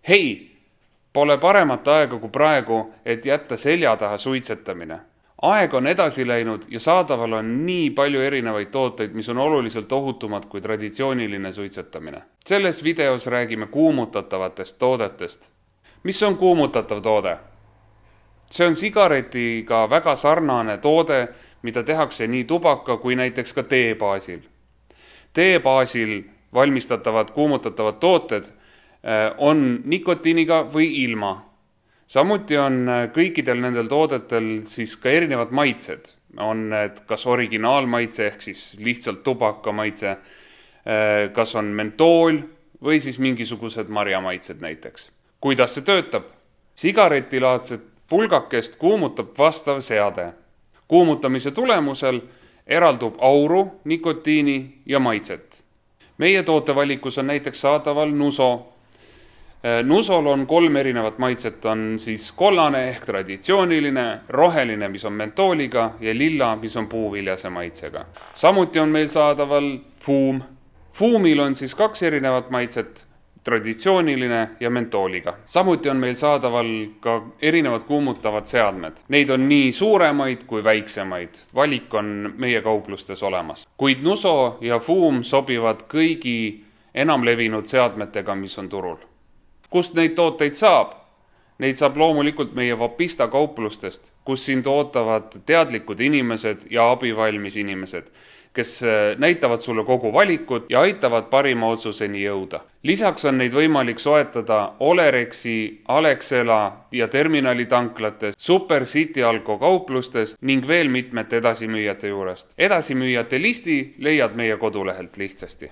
Hei, pole paremat aega kui praegu, et jätta selja taha suitsetamine. Aeg on edasi läinud ja saadaval on nii palju erinevaid tooteid, mis on oluliselt ohutumad kui traditsiooniline suitsetamine. Selles videos räägime kuumutatavatest toodetest. Mis on kuumutatav toode? See on sigaretiga väga sarnane toode, mida tehakse nii tubaka kui näiteks ka tee baasil. Tee baasil valmistatavad kuumutatavad tooted on nikotiiniga või ilma. Samuti on kõikidel nendel toodetel siis ka erinevad maitsed. On need kas originaalmaitse ehk siis lihtsalt tubaka maitse, kas on mentool või siis mingisugused marjamaitsed näiteks. Kuidas see töötab? Sigaretilaadset pulgakest kuumutab vastav seade. Kuumutamise tulemusel eraldub auru, nikotiini ja maitset. Meie tootevalikus on näiteks saadaval Nuso. Nusol on 3 erinevat maitset, on siis kollane ehk traditsiooniline, roheline, mis on mentooliga ja lilla, mis on puuviljase maitsega. Samuti on meil saadaval Fuum. Fuumil on siis 2 erinevat maitset, traditsiooniline ja mentooliga. Samuti on meil saadaval ka erinevad kuumutavad seadmed. Neid on nii suuremaid kui väiksemaid. Valik on meie kauplustes olemas. Kuid Nuso ja Fuum sobivad kõigi enamlevinud seadmetega, mis on turul. Kust neid tooteid saab? Neid saab loomulikult meie Vapista kauplustest, kus sind ootavad teadlikud inimesed ja abivalmis inimesed, kes näitavad sulle kogu valikut ja aitavad parima otsuseni jõuda. Lisaks on neid võimalik soetada Olerexi, Alexela ja Terminali tanklates, Super City Alko kauplustest ning veel mitmete edasimüüjate juurest. Edasimüüjate listi leiad meie kodulehelt lihtsasti.